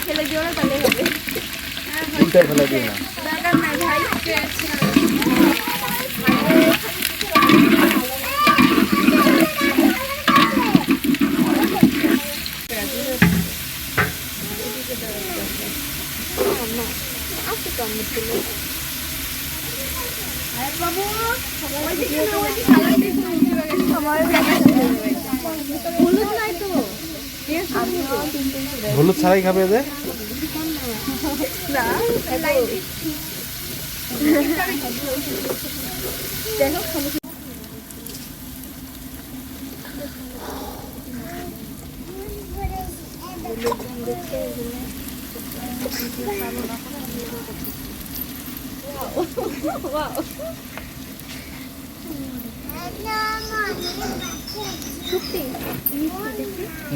ফেলে দিও না, তাহলে হবে। উল্টায় ফেলে দিও না। দরকার নাই ভাই। বাবু হলুদ নাই তো, হলুদ ছাড়াই খাবে যে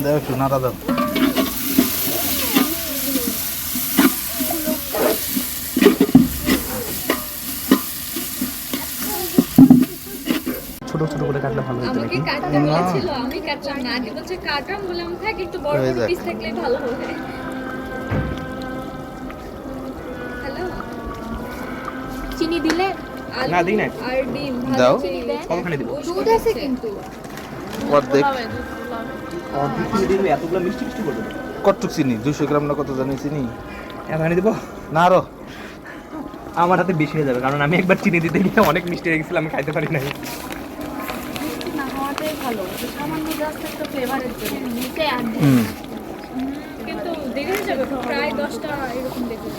দাও একটু নাড়া দাও। ছোট ছোট করে কাটলে ভালো হতো আমাকে কাটতে বলেছিল, আমি কাটলাম না। আগে বলছে কাটলাম, বললাম থাক একটু বড় বড় পিস থাকলেই ভালো হবে। হ্যালো, চিনি দিলে? না দিই না। আর ডিম দাও। চিনি দেন। কতখানি দিব? দুধ আছে কিন্তু। অর্ধেক অর্ধেক চিনি দিলে এতগুলো মিষ্টি মিষ্টি করবে। কতটুক চিনি? 200 গ্রাম না কত জানি চিনি? এতখানি দিব? না আরো আমার হাতে বেশি হয়ে যাবে, কারণ আমি একবার চিনি দিতে গিয়ে অনেক মিষ্টি হয়ে গেছিলাম, আমি খাইতে পারি নাই। না হওয়াটাই ভালো, সামান্য জাস্ট একটা ফ্লেভারের জন্য নিচে আর কিন্তু দেরি হয়ে যাবে, প্রায় 10টা এরকম দেখে।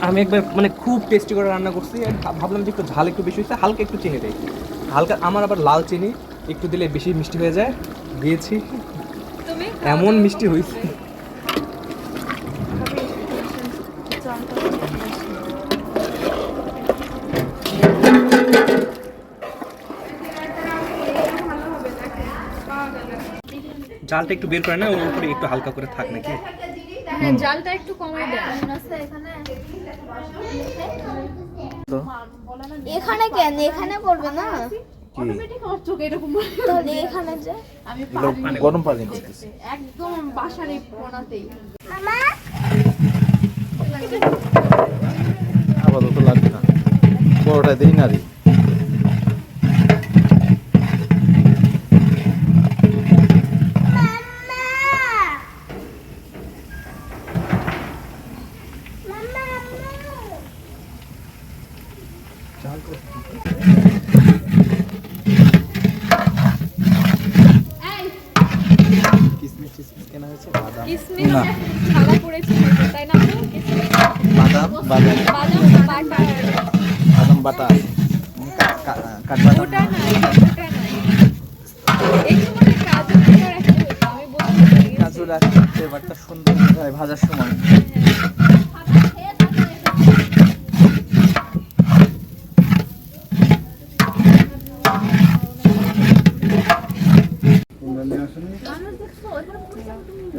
আমি একবার মানে খুব টেস্টি করে রান্না করছি, আর ভাবলাম যে একটু ঝাল একটু বেশি হয়েছে, হালকা একটু চিনি দেয়। হালকা আমার আবার লাল চিনি একটু দিলে বেশি মিষ্টি হয়ে যায়, দিয়েছি তুমি এমন মিষ্টি হয়েছে। জালটা একটু বের করে না, ওর উপরে একটু হালকা করে থাক নাকি? হ্যাঁ, জালটা একটু কমাই দেন। এখানে কেন? এখানে করবে না? তাহলে এখানে যে গরম পানি করতেছি। একদম বাসার এই কোণাতেই। আপাতত লাগবে না, বড়টা দিই না রে। কিসমিস টিসমিস কেনা হয়েছে? বাদাম কিসমিস না। ছাড়া পড়েছে হয়তো, তাই না? কিসমিস বাদাম বাদাম বাদাম বাটা। বাদাম বাটা কাঠবাদাম ওটা নাই, ওটা নাই। একটু মনে কাজু দিয়ে রাখতে হতো, আমি বলতে পারি। কাজু রাখতে ফ্লেভারটা সুন্দর হয় ভাজার সময়।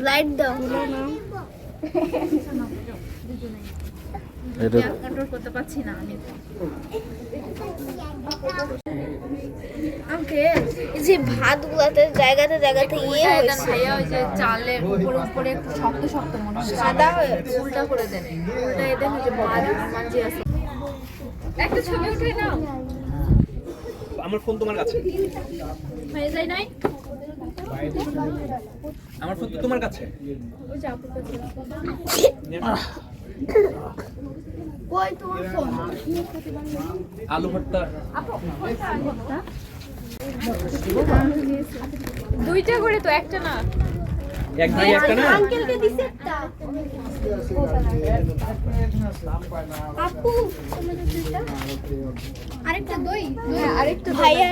লাইট দাও। এটা কন্ট্রোল করতে পারছি না আমি। এই যে ভাতগুলাতে জায়গাতে জায়গাতে ইয়ে হয়েছে ভাইয়া, ওই যে চালের উপরে উপরে একটু শক্ত শক্ত মনে হয়। সাদা হয়েছে। উল্টা করে দেন, উল্টা দেন, ওই যে মাঝে আছে। একটা ছবি উঠে নাও। আমার ফোন তোমার কাছে, হয়ে যায় নাই? আমার ফোন তো তোমার কাছে। ওই যে আপুর কাছে। কই তোমার ফোন? আলু ভর্তা দুইটা করে তো, একটা না। এক ভাই একটা না। আঙ্কেলকে দিছে একটা। আপু তোমরা তো দুইটা। আরেকটা দই। আরেকটা ভাইয়া